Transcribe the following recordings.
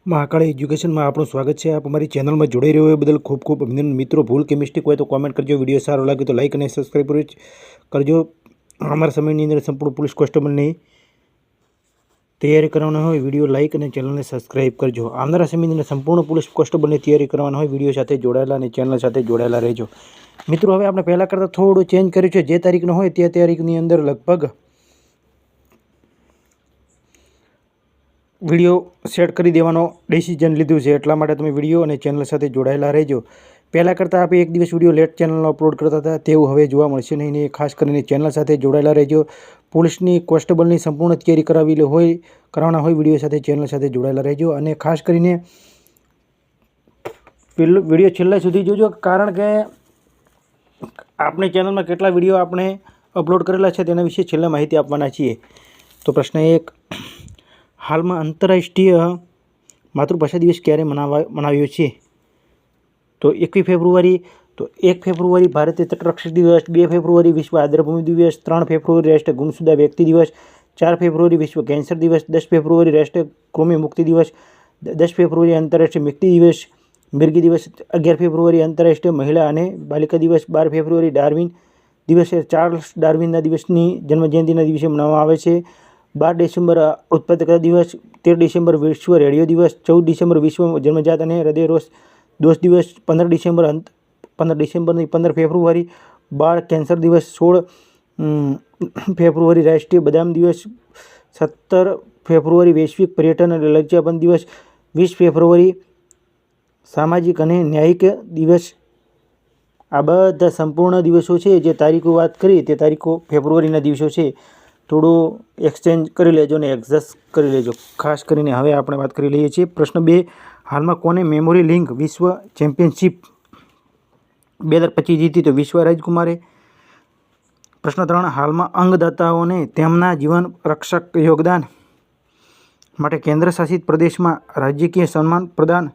મહાકાળી એજ્યુકેશનમાં આપણું સ્વાગત છે। આપ અમારી ચેનલમાં જોડાઈ રહ્યો એ બદલ ખૂબ ખૂબ અભિનંદન। મિત્રો, ભૂલ કે મિસ્ટેક હોય તો કોમેન્ટ કરજો। વિડીયો સારો લાગે તો લાઇક અને સબસ્ક્રાઈબ કરજો। અમારા સમયની અંદર સંપૂર્ણ પોલીસ કોન્સ્ટેબલની તૈયારી કરવાના હોય વિડીયો લાઇક અને ચેનલને સબસ્ક્રાઈબ કરજો। આવનારા સમયની અંદર સંપૂર્ણ પોલીસ કોન્સ્ટેબલની તૈયારી કરવાના હોય વિડીયો સાથે જોડાયેલા અને ચેનલ સાથે જોડાયેલા રહેજો। મિત્રો, હવે આપણે પહેલાં કરતાં થોડું ચેન્જ કર્યું છે। જે તારીખનો હોય તે તારીખની અંદર લગભગ વિડીયો સેટ કરી દેવાનો ડિસિઝન લીધું છે। એટલા માટે તમે વિડીયો અને ચેનલ સાથે જોડાયેલા રહેજો। પહેલાં કરતાં આપણે એક દિવસ વિડીયો લેટ ચેનલનો અપલોડ કરતા હતા તેવું હવે જોવા મળશે નહીં ને ખાસ કરીને ચેનલ સાથે જોડાયેલા રહેજો। પોલીસની કોન્સ્ટેબલની સંપૂર્ણ તૈયારી કરવાના હોય વિડીયો સાથે ચેનલ સાથે જોડાયેલા રહેજો। અને ખાસ કરીને પેલો વિડીયો છેલ્લે સુધી જોજો, કારણ કે આપણી ચેનલમાં કેટલા વિડીયો આપણે અપલોડ કરેલા છે તેના વિશે છેલ્લે માહિતી આપવાના છીએ। તો પ્રશ્ન 1, હાલમાં આંતરરાષ્ટ્રીય માતૃભાષા દિવસ ક્યારે મનાવ્યો છે? તો 21 ફેબ્રુઆરી। તો 1 ફેબ્રુઆરી ભારતીય તટરક્ષક દિવસ, 2 ફેબ્રુઆરી વિશ્વ આદ્રભૂમિ દિવસ, 3 ફેબ્રુઆરી રાષ્ટ્રીય ગુમસુદા વ્યક્તિ દિવસ, 4 ફેબ્રુઆરી વિશ્વ કેન્સર દિવસ, 10 ફેબ્રુઆરી રાષ્ટ્રીય કૃમિ મુક્તિ દિવસ, 10 ફેબ્રુઆરી આંતરરાષ્ટ્રીય મિર્ગી દિવસ, 11 ફેબ્રુઆરી આંતરરાષ્ટ્રીય મહિલા અને બાલિકા દિવસ, 12 ફેબ્રુઆરી ડાર્વિન દિવસ ચાર્લ્સ ડાર્વિનના દિવસની જન્મજયંતિના દિવસે મનાવવામાં આવે છે। 12 ડિસેમ્બર ઉત્પાદકતા દિવસ, 13 ડિસેમ્બર વિશ્વ રેડિયો દિવસ, 14 ડિસેમ્બર વિશ્વ જન્મજાત અને હૃદય દોષ દિવસ, 15 ફેબ્રુઆરી બાળ કેન્સર દિવસ, 16 ફેબ્રુઆરી રાષ્ટ્રીય બદામ દિવસ, 17 ફેબ્રુઆરી વૈશ્વિક પર્યટન અને લજ્જાબંધ દિવસ, 20 ફેબ્રુઆરી સામાજિક અને ન્યાયિક દિવસ। આ બધા સંપૂર્ણ દિવસો છે। જે તારીખો વાત કરી તે તારીખો ફેબ્રુઆરીના દિવસો છે। થોડું એક્સચેન્જ કરી લેજો અને એડજસ્ટ કરી લેજો। ખાસ કરીને હવે આપણે વાત કરી લઈએ છીએ। પ્રશ્ન 2, હાલમાં કોને મેમોરી લિંક વિશ્વ ચેમ્પિયનશિપ 2025 જીતી? તો વિશ્વ રાજકુમારે। પ્રશ્ન 3, હાલમાં અંગદાતાઓને તેમના જીવન રક્ષક યોગદાન માટે કેન્દ્ર શાસિત પ્રદેશમાં રાજકીય સન્માન પ્રદાન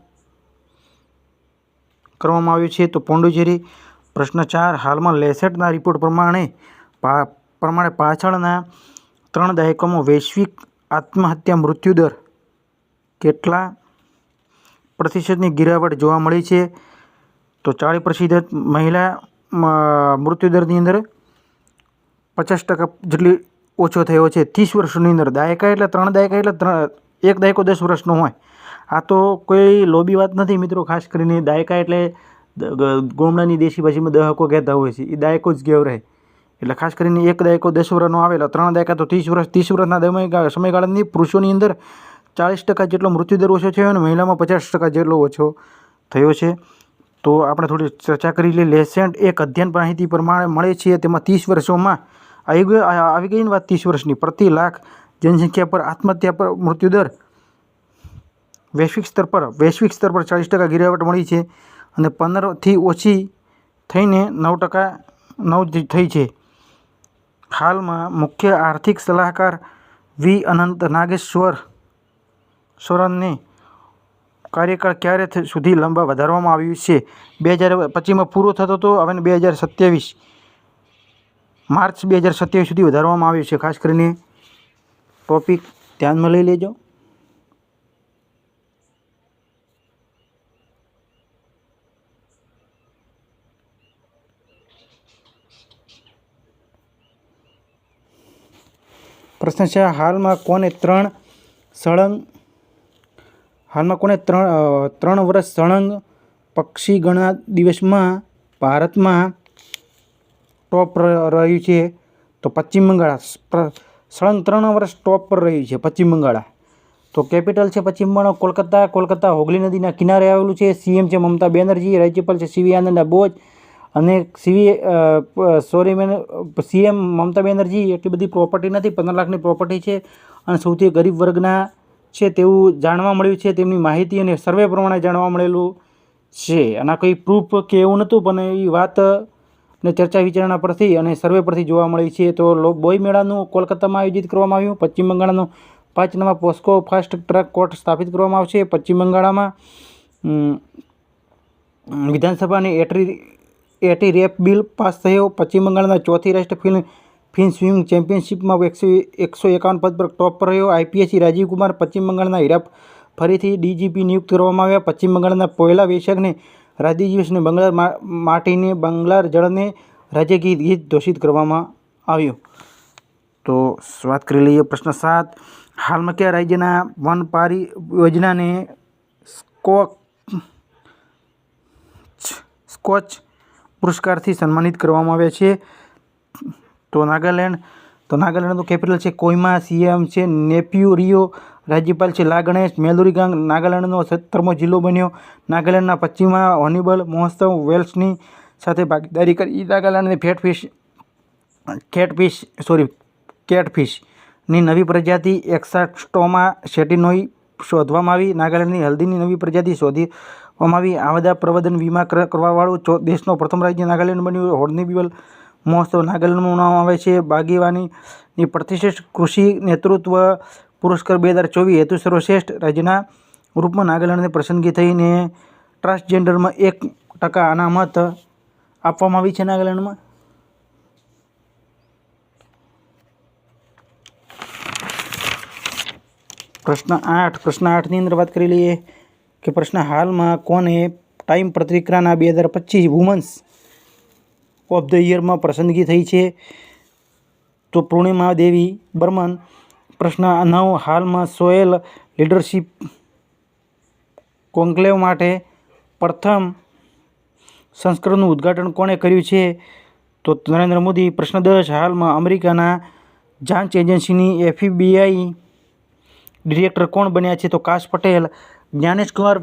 કરવામાં આવ્યું છે? તો પોંડિચેરી। પ્રશ્ન 4, હાલમાં લેસેટના રિપોર્ટ પ્રમાણે પાછળના 3 દાયકામાં વૈશ્વિક આત્મહત્યા મૃત્યુદર કેટલા પ્રતિશતની ગિરાવટ જોવા મળી છે? તો 40%। મહિલા મૃત્યુદરની અંદર 50% જેટલી ઓછો થયો છે 30 વર્ષની અંદર। દાયકા એટલે 3 દાયકા એટલે એક દાયકો 10 વર્ષનો હોય। આ તો કોઈ લોબી વાત નથી મિત્રો। ખાસ કરીને દાયકા એટલે ગામડાની દેશી ભાષામાં દહકો કહેતા હોય છે, એ દાયકો જ કહેવાય। એટલે ખાસ કરીને એક દાયકો 10 વર્ષનો આવેલો, 3 દાયકા તો 30 વર્ષ। 30 વર્ષના સમયગાળાની પુરુષોની અંદર 40% જેટલો મૃત્યુદર ઓછો થયો અને મહિલામાં 50% જેટલો ઓછો થયો છે। તો આપણે થોડી ચર્ચા કરી લઈએ। લેસેટ એક અધ્યયન માહિતી પ્રમાણે મળે છે, તેમાં 30 વર્ષોમાં આવી ગઈ ને વાત 30 વર્ષની પ્રતિ લાખ જનસંખ્યા પર આત્મહત્યા પર મૃત્યુદર વૈશ્વિક સ્તર પર 40% ગિરાવટ મળી છે અને 15થી ઓછી થઈને 9% થઈ છે। હાલમાં મુખ્ય આર્થિક સલાહકાર વી અનંત નાગેશ્વરનને કાર્યકાળ ક્યારે સુધી વધારવામાં આવ્યું છે? 2025માં પૂરો થતો હતો, હવે 2027 માર્ચ 2027 સુધી વધારવામાં આવ્યું છે। ખાસ કરીને ટોપિક ધ્યાનમાં લઈ લેજો। પ્રશ્ન છે, હાલમાં કોને 3 વર્ષ સળંગ પક્ષીગણના દિવસમાં ભારતમાં ટોપ રહ્યું છે? તો પશ્ચિમ બંગાળ સળંગ 3 વર્ષ ટોપ પર રહ્યું છે પશ્ચિમ બંગાળ। તો કેપિટલ છે પશ્ચિમ બંગાળ કોલકાતા। કોલકાતા હોગલી નદીના કિનારે આવેલું છે। સીએમ છે મમતા બેનર્જી, રાજ્યપાલ છે સીવી આનંદ બોઝ અને સીએમ મમતા બેનર્જી એટલી બધી પ્રોપર્ટી નથી, 15 લાખની પ્રોપર્ટી છે અને સૌથી ગરીબ વર્ગના છે તેવું જાણવા મળ્યું છે। તેમની માહિતી અને સર્વે પ્રમાણે જાણવા મળેલું છે। આના કોઈ પ્રૂફ કે એવું નહોતું, પણ એ વાત ને ચર્ચા વિચારણા પરથી અને સર્વે પરથી જોવા મળી છે। તો બોય મેળાનું કોલકાતામાં આયોજિત કરવામાં આવ્યું। પશ્ચિમ બંગાળનો 5 નવા પોસ્કો ફાસ્ટ ટ્રેક કોર્ટ સ્થાપિત કરવામાં આવશે। પશ્ચિમ બંગાળમાં વિધાનસભાની એટી રેપ બિલ પાસ થયો। પશ્ચિમ બંગાળના 4થી રાષ્ટ્રીય ફિન સ્વિમિંગ ચેમ્પિયનશિપમાં 151 પદ પર ટોપ પર રહ્યો। આઈપીએસ રાજીવ કુમાર પશ્ચિમ બંગાળના ફરીથી ડીજીપી નિયુક્ત કરવામાં આવ્યા. પશ્ચિમ બંગાળના પહેલા વૈશાખને રાજ્ય દિવસને બંગાળ માટીને બંગાળ જળને રાજ્ય ગીત ઘોષિત કરવામાં આવ્યું. તો વાત કરી લઈએ પ્રશ્ન 7. હાલમાં કયા રાજ્યના વન પરિયોજનાને સ્કોચ પુરસ્કારથી સન્માનિત કરવામાં આવ્યા છે? તો નાગાલેન્ડ. તો નાગાલેન્ડનું કેપિટલ છે કોહિમા. સીએમ છે નેફ્યુ રિયો. રાજ્યપાલ છે લા ગણેશ. મેલુરિગાંગ નાગાલેન્ડનો 17મો જિલ્લો બન્યો. નાગાલેન્ડના પશ્ચિમમાં હોર્નબિલ મહોત્સવ વેલ્સની સાથે ભાગીદારી કરી નાગાલેન્ડની કેટફિશની નવી પ્રજાતિ એક્સાસ્ટોમા સેટિનોઈ શોધવામાં આવી. નાગાલેન્ડની હલ્દીની નવી પ્રજાતિ શોધવામાં આવી. આવદા પ્રબંધન વીમા કરવાવાળું દેશનો પ્રથમ રાજ્ય નાગાલેન્ડ બન્યું. હોર્નબિલ મહોત્સવ નાગાલેન્ડમાં મનાવવામાં આવે છે. બાગેવાનીની પ્રતિષ્ઠિત કૃષિ નેતૃત્વ પુરસ્કાર 2024 હેતુ સર્વશ્રેષ્ઠ રાજ્યના રૂપમાં નાગાલેન્ડને પસંદગી થઈને ટ્રાન્સજેન્ડરમાં 1% અનામત આપવામાં આવી છે નાગાલેન્ડમાં. પ્રશ્ન 8ની અંદર વાત કરી લઈએ કે હાલમાં કોને ટાઈમ પત્રિકાના 2025 વુમન્સ ઓફ ધ યરમાં પસંદગી થઈ છે? તો પૂર્ણિમા દેવી બર્મન. પ્રશ્ન 9. હાલમાં સોએલ લીડરશિપ કોન્ક્લેવ માટે પ્રથમ સંસ્કરણનું ઉદ્ઘાટન કોણે કર્યું છે? તો નરેન્દ્ર મોદી. પ્રશ્ન 10. હાલમાં અમેરિકાના જાંચ એજન્સીની FBI ડિરેક્ટર કોણ બન્યા છે? તો કાશ પટેલ. જ્ઞાનેશ કુમાર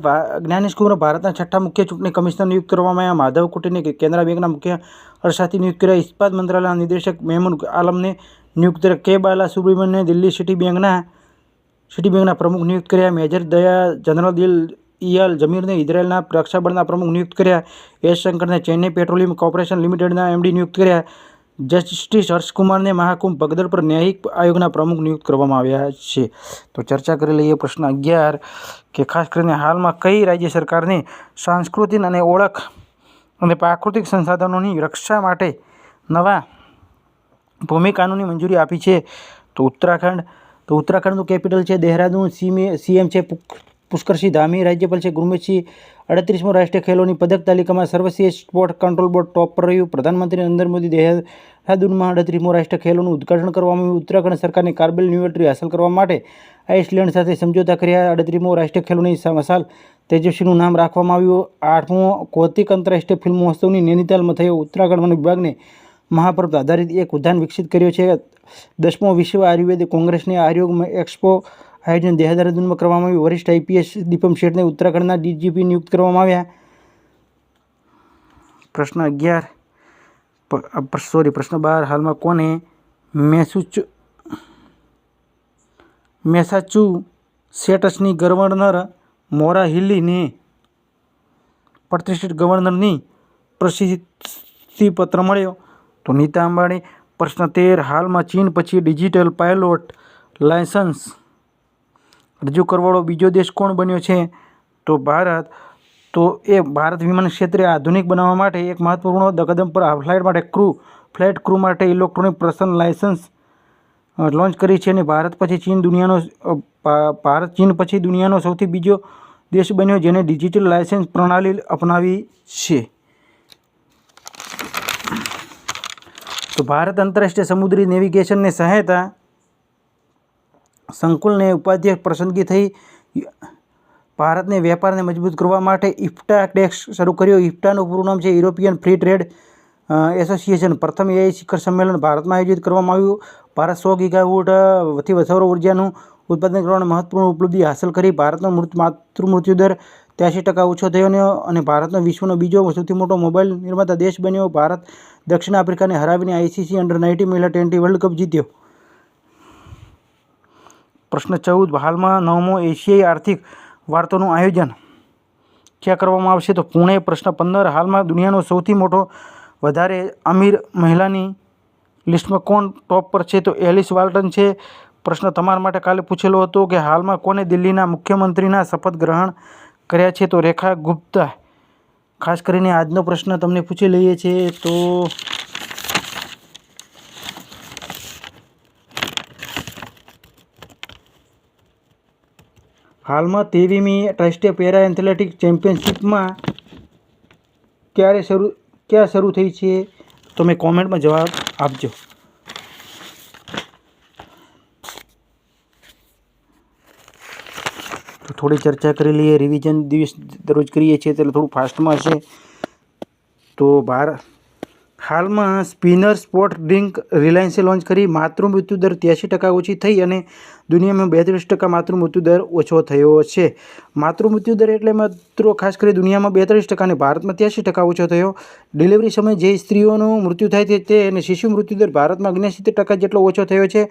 ભારતના 6થા મુખ્ય ચૂંટણી કમિશનર નિયુક્ત કરવામાં આવ્યા. માધવ કુટીને કેનરા બેંકના મુખ્ય અર્થશાસ્ત્રી નિયુક્ત કર્યા. ઇસ્પાત મંત્રાલયના નિદેશક મેમૂન આલમને નિયુક્ત કર્યા. કે બાલા સુબ્રમણ્યને દિલ્હી સિટી બેંકના પ્રમુખ નિયુક્ત કર્યા. મેજર દયા જનરલ દિલ ઇયાલ જમીરને ઇઝરાયેલના રક્ષાબળના પ્રમુખ નિયુક્ત કર્યા. એસ શંકરને ચેન્નઈ પેટ્રોલિયમ કોર્પોરેશન લિમિટેડના MD નિયુક્ત કર્યા. જસ્ટિસ હર્ષકુમારને મહાકુંભ ભગદડ પર ન્યાયિક આયોગના પ્રમુખ નિયુક્ત કરવામાં આવ્યા છે. તો ચર્ચા કરી લઈએ પ્રશ્ન 11 કે ખાસ કરીને હાલમાં કઈ રાજ્ય સરકારને સાંસ્કૃતિક અને ઓળખ અને પ્રાકૃતિક સંસાધનોની રક્ષા માટે નવા ભૂમિ કાનૂનની મંજૂરી આપી છે? તો ઉત્તરાખંડ. તો ઉત્તરાખંડનું કેપિટલ છે દેહરાદૂન. સીએમ છે પુષ્કરસિંહ ધામી. રાજ્યપાલ છે ગુરમીતસિંહ. 38મો રાષ્ટ્રીય ખેલોની પદક તાલિકામાં સર્વશ્રેષ્ઠ સ્પોર્ટ કંટ્રોલ બોર્ડ ટોપ પર રહ્યું. પ્રધાનમંત્રી નરેન્દ્ર મોદી દેહરાદૂનમાં 38મો રાષ્ટ્રીય ખેલોનું ઉદ્ઘાટન કરવામાં આવ્યું. ઉત્તરાખંડ સરકારને કાર્બન ન્યુટ્રલિટી હાંસલ કરવા માટે આઇસલેન્ડ સાથે સમજૂતા કર્યા. 38મો રાષ્ટ્રીય ખેલોની મશાલ તેજસ્વીનું નામ રાખવામાં આવ્યું. 8મો કૌતિક આંતરરાષ્ટ્રીય ફિલ્મ મહોત્સવની નૈનીતાલમાં થયો. ઉત્તરાખંડ વન વિભાગને મહાપર્વત આધારિત એક ઉદ્યાન વિકસિત કર્યો છે. 10મો વિશ્વ આયુર્વેદ કોંગ્રેસને આરોગ્ય એક્સપો આયોજન દેહરાદૂનમાં કરવામાં આવ્યું. વરિષ્ઠ IPS દીપમ શેઠને ઉત્તરાખંડના DGP નિયુક્ત કરવામાં આવ્યા. પ્રશ્ન 12. હાલમાં કોને મેસાચુસેટ્સની ગવર્નર મોરા હિલ્લીને પ્રતિષ્ઠિત ગવર્નરની પ્રશસ્તિપત્ર મળ્યો? તો નીતા અંબાણી. પ્રશ્ન 13. હાલમાં ચીન પછી ડિજિટલ પાયલોટ લાયસન્સ રજૂ કરવાવાળો બીજો દેશ કોણ બન્યો છે? તો ભારત. તો ભારત વિમાન ક્ષેત્રે આધુનિક બનાવવા માટે એક મહત્વપૂર્ણ કદમ પર ફ્લાઇટ ક્રૂ માટે ઇલેક્ટ્રોનિક પર્સનલ લાયસન્સ લોન્ચ કરી છે અને ભારત ચીન પછી દુનિયાનો સૌથી બીજો દેશ બન્યો જેને ડિજિટલ લાયસન્સ પ્રણાલી અપનાવી છે. તો ભારત આંતરરાષ્ટ્રીય સમુદ્રી નેવિગેશનને સહાયતા સંકુલને ઉપાધ્યક્ષ પસંદગી થઈ. ભારતને વેપારને મજબૂત કરવા માટે ઇફ્ટા ડેસ્ક શરૂ કર્યો. ઇફ્ટાનું પૂરું નામ છે યુરોપિયન ફ્રી ટ્રેડ એસોસિએશન. પ્રથમ AI શિખર સંમેલન ભારતમાં આયોજિત કરવામાં આવ્યું. ભારત 100 ગીગાવોટથી સૌર ઉર્જાનું ઉત્પાદન કરવાની મહત્વપૂર્ણ ઉપલબ્ધિ હાંસલ કરી. ભારતનો મૃત્યુદર 83% ઓછો થયો અને ભારતનો વિશ્વનો બીજો સૌથી મોટો મોબાઈલ નિર્માતા દેશ બન્યો. ભારત દક્ષિણ આફ્રિકાને હરાવીને ICC અંડર-19 મહિલા T20 વર્લ્ડ કપ જીત્યો. પ્રશ્ન 14. હાલમાં 9મો એશિયાઈ આર્થિક વાર્તાનું આયોજન ક્યાં કરવામાં આવશે? તો પુણે. પ્રશ્ન 15. હાલમાં દુનિયાનો સૌથી મોટો વધારે અમીર મહિલાની લિસ્ટમાં કોણ ટોપ પર છે? તો એલિસ વાલ્ટન છે. પ્રશ્ન તમારા માટે કાલે પૂછેલો હતો કે હાલમાં કોને દિલ્હીના મુખ્યમંત્રીના શપથ ગ્રહણ કર્યા છે? તો રેખા ગુપ્તા. ખાસ કરીને આજનો પ્રશ્ન તમને પૂછી લઈએ છીએ. તો હાલમાં 23મી રાષ્ટ્રીય પેરા એથ્લેટિક્સ ચેમ્પિયનશિપમાં ક્યાં શરૂ થઈ છે? તમે કોમેન્ટમાં જવાબ આપજો. તો થોડી ચર્ચા કરી લઈએ. રિવિઝન દિવસ દરરોજ કરીએ છીએ એટલે થોડું ફાસ્ટમાં હશે. તો હાલમાં સ્પિનર સ્પોર્ટ ડ્રિંક રિલાયન્સે લોન્ચ કરી. માતૃમૃત્યુ દર 83% ઓછી થઈ અને દુનિયામાં 32% માતૃમૃત્યુ દર ઓછો થયો છે. માતૃમૃત્યુ દર એટલે મિત્રો ખાસ કરી દુનિયામાં 32% અને ભારતમાં 83% ઓછો થયો. ડિલિવરી સમયે જે સ્ત્રીઓનું મૃત્યુ થાય તે અને શિશુ મૃત્યુ દર ભારતમાં 69% જેટલો ઓછો થયો છે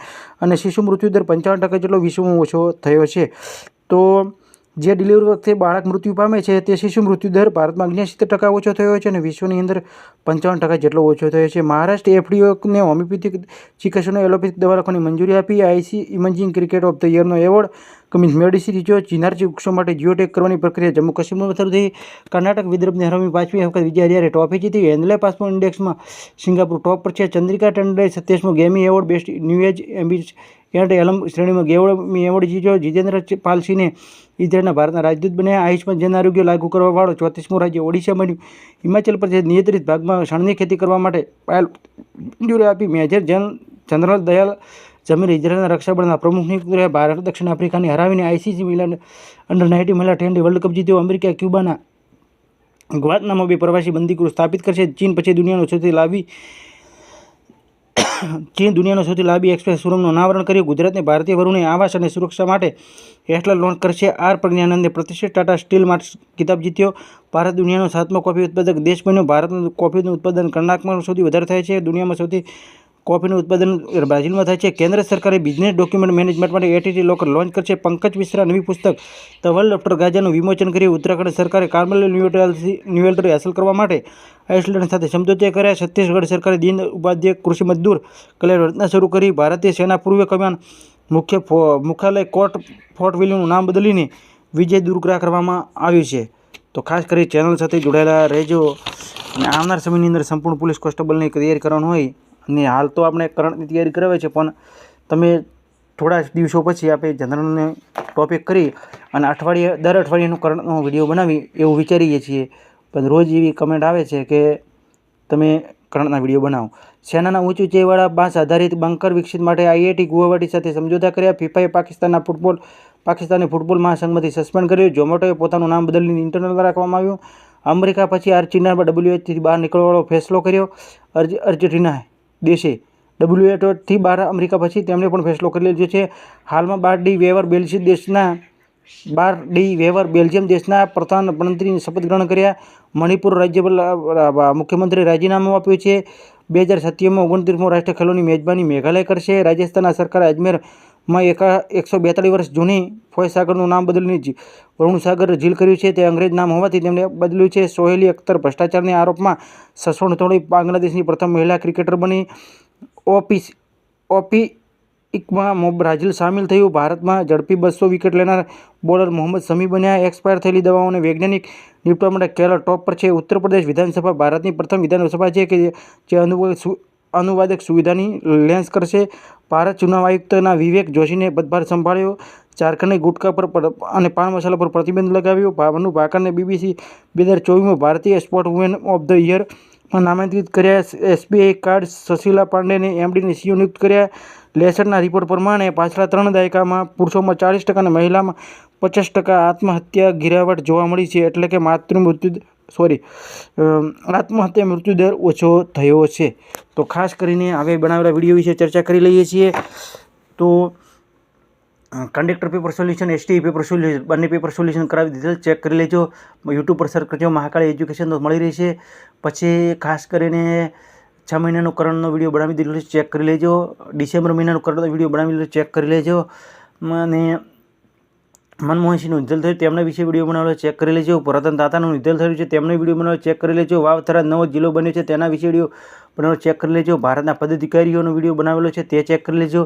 અને શિશુ મૃત્યુ દર 55% જેટલો વિશ્વમાં ઓછો થયો છે. તો જે ડિલિવરી વખતે બાળક મૃત્યુ પામે છે તે શિશુ મૃત્યુ દર ભારતમાં 69% ઓછો થયો છે અને વિશ્વની અંદર 55% જેટલો ઓછો થયો છે. મહારાષ્ટ્ર એફડીઓને હોમિયોપેથિક ચિકિત્સાનો એલોપેથિક દવાખાની મંજૂરી આપી. ICC emerging cricket of the યરનો એવોર્ડ મેડિસિન રિસર્ચ ચિનાર વૃક્ષો માટે જીઓટેક કરવાની પ્રક્રિયા જમ્મુ કાશ્મીરમાં શરૂ થઈ. કર્ણાટક વિદર્ભને હરાવી 5મી વખત વિજય હરિયારે ટ્રોફી જીતી. હેન્ડલે પાસપોર્ટ ઇન્ડેક્સમાં સિંગાપુર ટોપ પર છે. ચંદ્રિકા ટંડેલે 27મો Grammy award best new age ambient album શ્રેણીમાં ગેમી એવોર્ડ જીત્યો. જીતેન્દ્ર પાલ સિંહને ઇઝરાયલના ભારતના રાજદૂત બન્યા. આયુષ્માન જન આરોગ્ય લાગુ કરવાવાળો 34મું રાજ્ય ઓડિશા બન્યું. હિમાચલ પ્રદેશ નિયંત્રિત ભાગમાં શણની ખેતી કરવા માટે પાયલ મંજૂરી આપી. મેજર જનરલ દયાલ જમીર ઇઝરાયલના રક્ષાબળના પ્રમુખ નિયુક્ત કર્યા. ભારત દક્ષિણ આફ્રિકાને હરાવીને આઈસીસી અંડર-19 મહિલા ટી20 વર્લ્ડ કપ જીત્યો. અમેરિકા ક્યુબાના ગ્વાતનામો 2 પ્રવાસી બંદીગૃહ સ્થાપિત કરશે. ચીન દુનિયાનો સૌથી લાંબી એક્સપ્રેસ સુરંગનું અનાવરણ કર્યું. ગુજરાતને ભારતીય વરુણે આવાસ અને સુરક્ષા માટે હેઠળ લોન્ચ કરશે. આર પ્રજ્ઞાનંદે પ્રતિષ્ઠિત ટાટા સ્ટીલ માટે ખિતાબ જીત્યો. ભારત દુનિયાનો 7મો કોફી ઉત્પાદક દેશ બન્યો. ભારતનું કોફીનું ઉત્પાદન કર્ણાટકમાં સૌથી વધારે થાય છે. દુનિયામાં સૌથી કોફીનું ઉત્પાદન બ્રાઝિલમાં થાય છે. કેન્દ્ર સરકારે બિઝનેસ ડોક્યુમેન્ટ મેનેજમેન્ટ માટે એટીટી લોકર લોન્ચ કરશે. પંકજ મિશ્રા નવી પુસ્તક ધ વર્લ્ડ આફ્ટર ગાઝાનું વિમોચન કર્યું. ઉત્તરાખંડ સરકારે કાર્બન ન્યુટ્રલિટી હાંસલ કરવા માટે આઇસલેન્ડ સાથે સમજૂતી કર્યા. છત્તીસગઢ સરકારે દીન ઉપાધ્યાય કૃષિ મજદૂર કલ્યાણ યોજના શરૂ કરી. ભારતીય સેના પૂર્વ કમાન મુખ્યાલય ફોર્ટ વિલિયમનું નામ બદલીને વિજય દુર્ગા કરવામાં આવ્યું છે. તો ખાસ કરી ચેનલ સાથે જોડાયેલા રહેજો. અને આવનાર સમયની અંદર સંપૂર્ણ પોલીસ કોન્સ્ટેબલની તૈયારી કરવાની હોય અને હાલ તો આપણે કરંટની તૈયારી કરાવે છે, પણ તમે થોડા દિવસો પછી આપણે જનરલને ટોપિક કરી અને દર અઠવાડિયેનું કરંટનો વિડીયો બનાવી એવું વિચારીએ છીએ. પણ રોજ એવી કમેન્ટ આવે છે કે તમે કરંટના વિડીયો બનાવો. સેનાના ઉચ્ચ ઊંચાઈવાળા બાંસ આધારિત બંકર વિકસિત માટે આઈઆઈટી ગુવાહાટી સાથે સમજૂતા કર્યા. ફિફાએ પાકિસ્તાનને ફૂટબોલ મહાસંઘમાંથી સસ્પેન્ડ કર્યો. ઝોમેટોએ પોતાનું નામ બદલીને ઇન્ટરનલ રાખવામાં આવ્યું. અમેરિકા પછી આર્જેન્ટિના WHOથી બહાર નીકળવાનો ફેસલો કર્યો. અર્જેન્ટિના દેશે WHOથી બહાર અમેરિકા પછી તેમણે પણ ફેસલો કરી લીધો છે. હાલમાં બાર ડી વેવર બેલ્જિયમ દેશના પ્રધાનમંત્રીની શપથ ગ્રહણ કર્યા. મણિપુર રાજ્ય મુખ્યમંત્રીએ રાજીનામું આપ્યું છે. 2027માં 29મો રાષ્ટ્રીય ખેલોની મેજબાની મેઘાલય કરશે. રાજસ્થાનના સરકારે અજમેરમાં 142 વર્ષ જૂની ફોયસાગરનું નામ બદલીને વરુણસાગર ઝીલ કર્યું છે. તે અંગ્રેજ નામ હોવાથી તેમણે બદલ્યું છે. સોહેલી અખ્તર ભ્રષ્ટાચારના આરોપમાં સસ્પેન્ડ થઈ બાંગ્લાદેશની પ્રથમ મહિલા ક્રિકેટર બની. ઓલિમ્પિકમાં બ્રાઝિલ સામેલ થયું. ભારતમાં ઝડપી 200 વિકેટ લેનાર બોલર મોહમ્મદ શમી બન્યા. એક્સપાયર થયેલી દવાઓને વૈજ્ઞાનિક નિપટવા માટે કેરળ ટોપ પર છે. ઉત્તર પ્રદેશ વિધાનસભા ભારતની પ્રથમ વિધાનસભા છે કે જે અનુવાદક સુવિધાની લોન્ચ કરશે. ભારત ચુનાવ આયુક્તના વિવેક જોશીને પદભાર સંભાળ્યો. ઝારખંડે ગુટખા પર અને પાન મસાલા પર પ્રતિબંધ લગાવ્યો. ભાવનુ ભાકરને BBC 2024માં ભારતીય સ્પોર્ટ વુમેન ઓફ ધ યરમાં નામાંકિત કર્યા. એસબીઆઈ કાર્ડ સુશીલા પાંડેને એમડીને સીઈઓ નિયુક્ત કર્યા. લેસરના રિપોર્ટ પ્રમાણે પાછલા 3 દાયકામાં પુરુષોમાં 40% અને મહિલામાં 50% આત્મહત્યા ગિરાવટ જોવા મળી છે. એટલે કે આત્મહત્યા મૃત્યુદર ઓછો થયો છે. તો ખાસ કરીને હવે બનાવેલા વિડીયો વિશે ચર્ચા કરી લઈએ છીએ. તો conductor paper solution, ST paper solution, બંને પેપર સોલ્યુશન કરાવી દીધેલ, ચેક કરી લેજો. યુટ્યુબ પર સર્ચ કરજો મહાકાળી એજ્યુકેશન તો મળી રહેશે. પછી ખાસ કરીને 6 મહિનાનું કરંટનો વિડીયો બનાવી દીધેલો છે, ચેક કરી લેજો. ડિસેમ્બર મહિનાનું કરંટનો વિડીયો બનાવી દીધેલો, ચેક કરી લેજો. અને મનમોહનસિંહનું નિધન થયું તેમના વિશે વિડીયો બનાવેલો, ચેક કરી લેજો. રતન તાતાનું નિધન થયું છે તેમનો વિડીયો બનાવેલો, ચેક કરી લેજો. વાવ થરાદ નવો જિલ્લો બન્યો છે તેના વિશે વિડીયો બનાવેલો, ચેક કરી લેજો. ભારતના પદાધિકારીઓનો વિડીયો બનાવેલો છે તે ચેક કરી લેજો.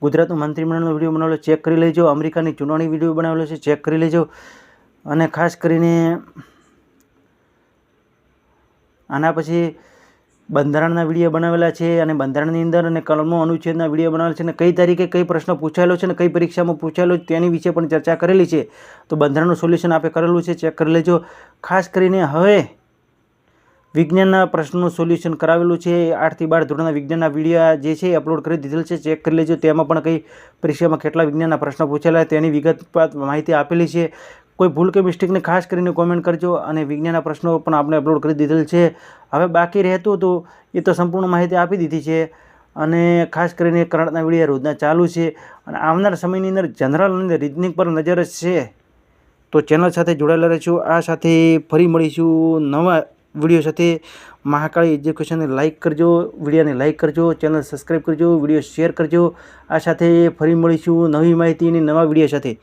ગુજરાતનું મંત્રીમંડળનો વિડીયો બનાવેલો, ચેક કરી લેજો. અમેરિકાની ચૂંટણી વિડીયો બનાવેલો છે, ચેક કરી લેજો. અને ખાસ કરીને આના પછી બંધારણના વિડીયો બનાવેલા છે અને બંધારણની અંદર અને કલમો અનુચ્છેદના વિડીયો બનાવેલા છે અને કઈ તારીખે કઈ પ્રશ્ન પૂછાયેલો છે અને કઈ પરીક્ષામાં પૂછાયેલો તેની વિશે પણ ચર્ચા કરેલી છે. તો બંધારણનું સોલ્યુશન આપણે કરેલું છે, ચેક કરી લેજો. ખાસ કરીને હવે વિજ્ઞાનના પ્રશ્નોનું સોલ્યુશન કરાવેલું છે. 8 થી 12 ધોરણના વિજ્ઞાનના વિડીયો જે છે અપલોડ કરી દીધેલ છે, ચેક કરી લેજો. તેમાં પણ કઈ પરીક્ષામાં કેટલા વિજ્ઞાનના પ્રશ્નો પૂછેલા તેની વિગતવાર માહિતી આપેલી છે. કોઈ ભૂલ કે મિસ્ટેકને ખાસ કરીને કોમેન્ટ કરજો. અને વિજ્ઞાનના પ્રશ્નો પણ આપણે અપલોડ કરી દીધેલ છે. હવે બાકી રહેતું હતું એ તો સંપૂર્ણ માહિતી આપી દીધી છે. અને ખાસ કરીને કરંટના વિડીયો રોજના ચાલુ છે. અને આવનાર સમયની અંદર જનરલ અને રીઝનિંગ પર નજર છે. તો ચેનલ સાથે જોડાયેલા રહેજો. આ સાથે ફરી મળીશું નવા વિડીયો સાથે. મહાકાળી એજ્યુકેશનને લાઇક કરજો, વિડીયોને લાઇક કરજો, ચેનલ સબસ્ક્રાઈબ કરજો, વિડીયો શેર કરજો. આ સાથે ફરી મળીશું નવી માહિતી અને નવા વિડીયો સાથે.